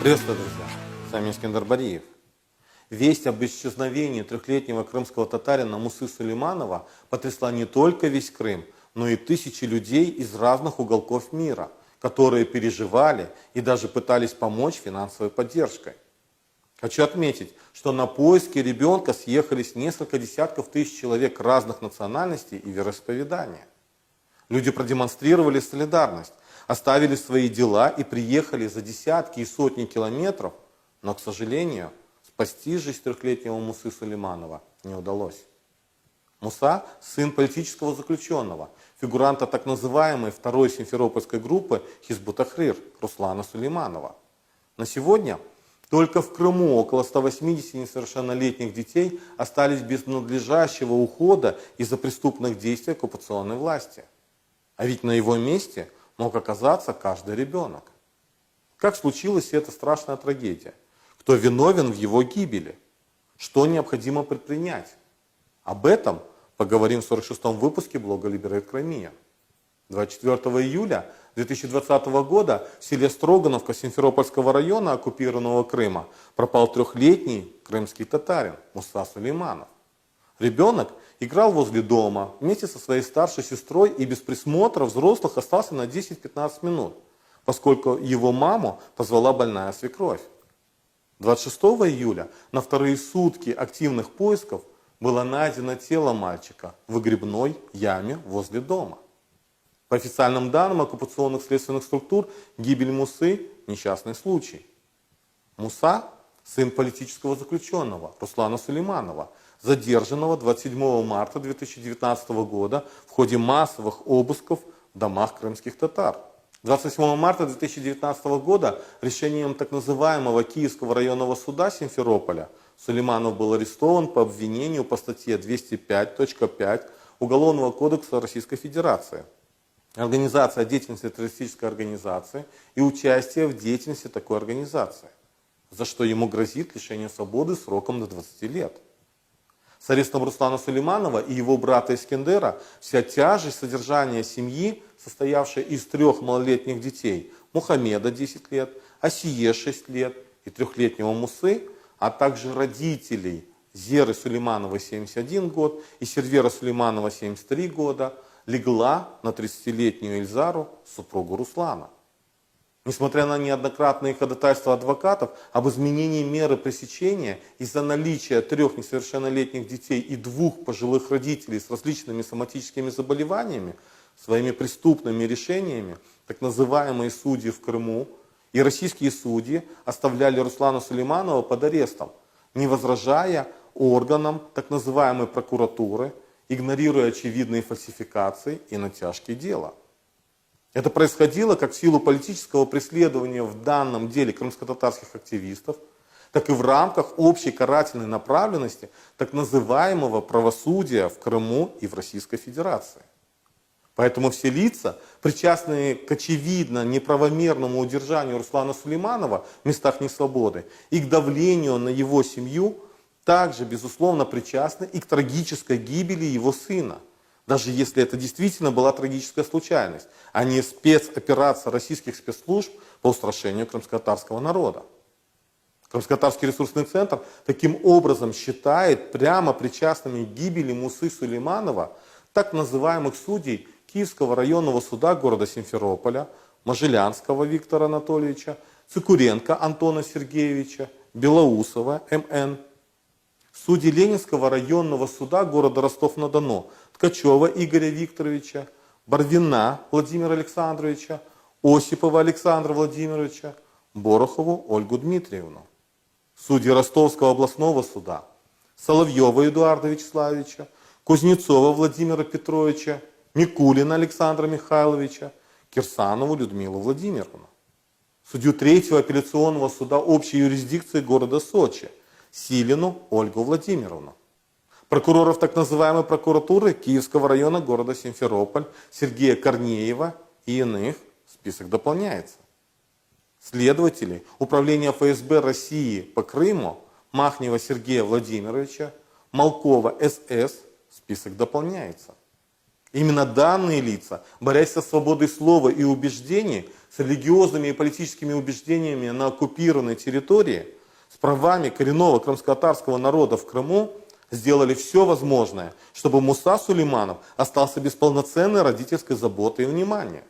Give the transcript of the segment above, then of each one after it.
Приветствую, друзья! С вами Искандер Бариев. Весть об исчезновении трехлетнего крымского татарина Мусы Сулейманова потрясла не только весь Крым, но и тысячи людей из разных уголков мира, которые переживали и даже пытались помочь финансовой поддержкой. Хочу отметить, что на поиски ребенка съехались несколько десятков тысяч человек разных национальностей и вероисповедания. Люди продемонстрировали солидарность, оставили свои дела и приехали за десятки и сотни километров, но, к сожалению, спасти жизнь трехлетнего Мусы Сулейманова не удалось. Муса – сын политического заключенного, фигуранта так называемой второй симферопольской группы Хизбут Тахрир Руслана Сулейманова. На сегодня только в Крыму около 180 несовершеннолетних детей остались без надлежащего ухода из-за преступных действий оккупационной власти. А ведь на его месте мог оказаться каждый ребенок. Как случилась эта страшная трагедия? Кто виновен в его гибели? Что необходимо предпринять? Об этом поговорим в 46-м выпуске блога Liberate Crimea. 24 июля 2020 года в селе Строгановка Симферопольского района оккупированного Крыма пропал трехлетний крымский татарин Муса Сулейманов. Ребенок играл возле дома вместе со своей старшей сестрой и без присмотра взрослых остался на 10-15 минут, поскольку его маму позвала больная свекровь. 26 июля на вторые сутки активных поисков было найдено тело мальчика в выгребной яме возле дома. По официальным данным оккупационных следственных структур, гибель Мусы – несчастный случай. Муса – сын политического заключенного Руслана Сулейманова, задержанного 27 марта 2019 года в ходе массовых обысков в домах крымских татар. 27 марта 2019 года решением так называемого Киевского районного суда Симферополя Сулейманов был арестован по обвинению по статье 205.5 Уголовного кодекса Российской Федерации. Организация деятельности террористической организации и участие в деятельности такой организации, за что ему грозит лишение свободы сроком до 20 лет. С арестом Руслана Сулейманова и его брата Искандера вся тяжесть содержания семьи, состоявшей из 3 малолетних детей, Мухаммеда 10 лет, Асие 6 лет и 3-летнего Мусы, а также родителей Зеры Сулеймановой 71 год и Сервера Сулейманова 73 года, легла на 30-летнюю Эльзару, супругу Руслана. Несмотря на неоднократные ходатайства адвокатов об изменении меры пресечения из-за наличия 3 несовершеннолетних детей и 2 пожилых родителей с различными соматическими заболеваниями, своими преступными решениями так называемые судьи в Крыму и российские судьи оставляли Руслана Сулейманова под арестом, не возражая органам так называемой прокуратуры, игнорируя очевидные фальсификации и натяжки дела. Это происходило как в силу политического преследования в данном деле крымско-татарских активистов, так и в рамках общей карательной направленности так называемого правосудия в Крыму и в Российской Федерации. Поэтому все лица, причастные к очевидно неправомерному удержанию Руслана Сулейманова в местах несвободы и к давлению на его семью, также, безусловно, причастны и к трагической гибели его сына. Даже если это действительно была трагическая случайность, а не спецоперация российских спецслужб по устрашению крымско-татарского народа. Крымско-татарский ресурсный центр таким образом считает прямо причастными к гибели Мусы Сулейманова так называемых судей Киевского районного суда города Симферополя, Можелянского Виктора Анатольевича, Цикуренко Антона Сергеевича, Белоусова М.Н., судей Ленинского районного суда города Ростов-на-Дону, Ткачева Игоря Викторовича, Барвина Владимира Александровича, Осипова Александра Владимировича, Борохову Ольгу Дмитриевну. Судьи Ростовского областного суда, Соловьева Эдуарда Вячеславовича, Кузнецова Владимира Петровича, Микулина Александра Михайловича, Кирсанову Людмилу Владимировну. Судью 3-го апелляционного суда общей юрисдикции города Сочи, Силину Ольгу Владимировну. Прокуроров так называемой прокуратуры Киевского района города Симферополь, Сергея Корнеева и иных, список дополняется. Следователей Управления ФСБ России по Крыму Махнева Сергея Владимировича, Малкова СС, список дополняется. Именно данные лица, борясь со свободой слова и убеждений, с религиозными и политическими убеждениями на оккупированной территории, с правами коренного крымско-татарского народа в Крыму, сделали все возможное, чтобы Муса Сулейманов остался без полноценной родительской заботы и внимания.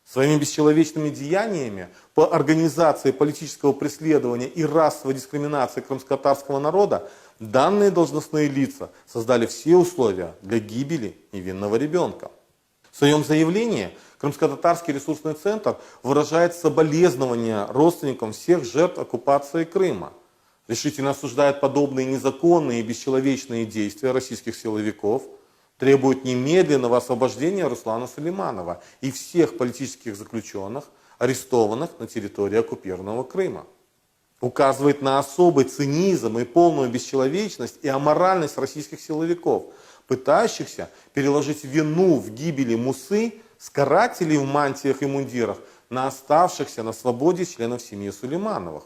Своими бесчеловечными деяниями по организации политического преследования и расовой дискриминации крымско-татарского народа данные должностные лица создали все условия для гибели невинного ребенка. В своем заявлении Крымско-татарский ресурсный центр выражает соболезнования родственникам всех жертв оккупации Крыма. Решительно осуждает подобные незаконные и бесчеловечные действия российских силовиков, требует немедленного освобождения Руслана Сулейманова и всех политических заключенных, арестованных на территории оккупированного Крыма. Указывает на особый цинизм и полную бесчеловечность и аморальность российских силовиков, пытающихся переложить вину в гибели Мусы с карателей в мантиях и мундирах на оставшихся на свободе членов семьи Сулеймановых.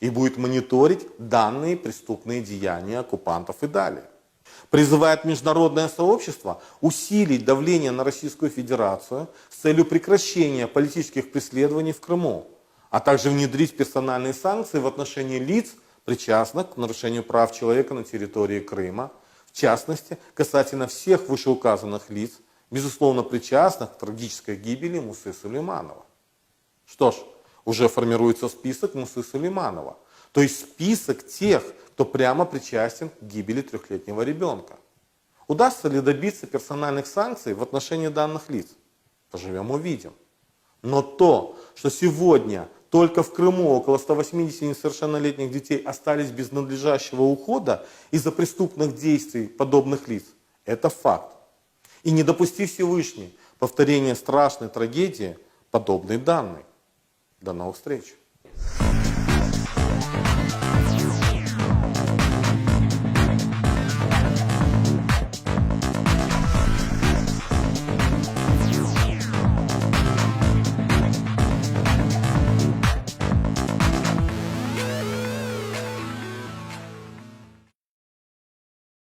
И будет мониторить данные преступные деяния оккупантов и далее. Призывает международное сообщество усилить давление на Российскую Федерацию с целью прекращения политических преследований в Крыму, а также внедрить персональные санкции в отношении лиц, причастных к нарушению прав человека на территории Крыма, в частности, касательно всех вышеуказанных лиц, безусловно причастных к трагической гибели Мусы Сулейманова. Что ж, уже формируется список Мусы Сулейманова, то есть список тех, кто прямо причастен к гибели трехлетнего ребенка. Удастся ли добиться персональных санкций в отношении данных лиц? Поживем увидим. Но то, что сегодня только в Крыму около 180 несовершеннолетних детей остались без надлежащего ухода из-за преступных действий подобных лиц, это факт. И не допусти Всевышний повторения страшной трагедии, подобной данной. До новых встреч!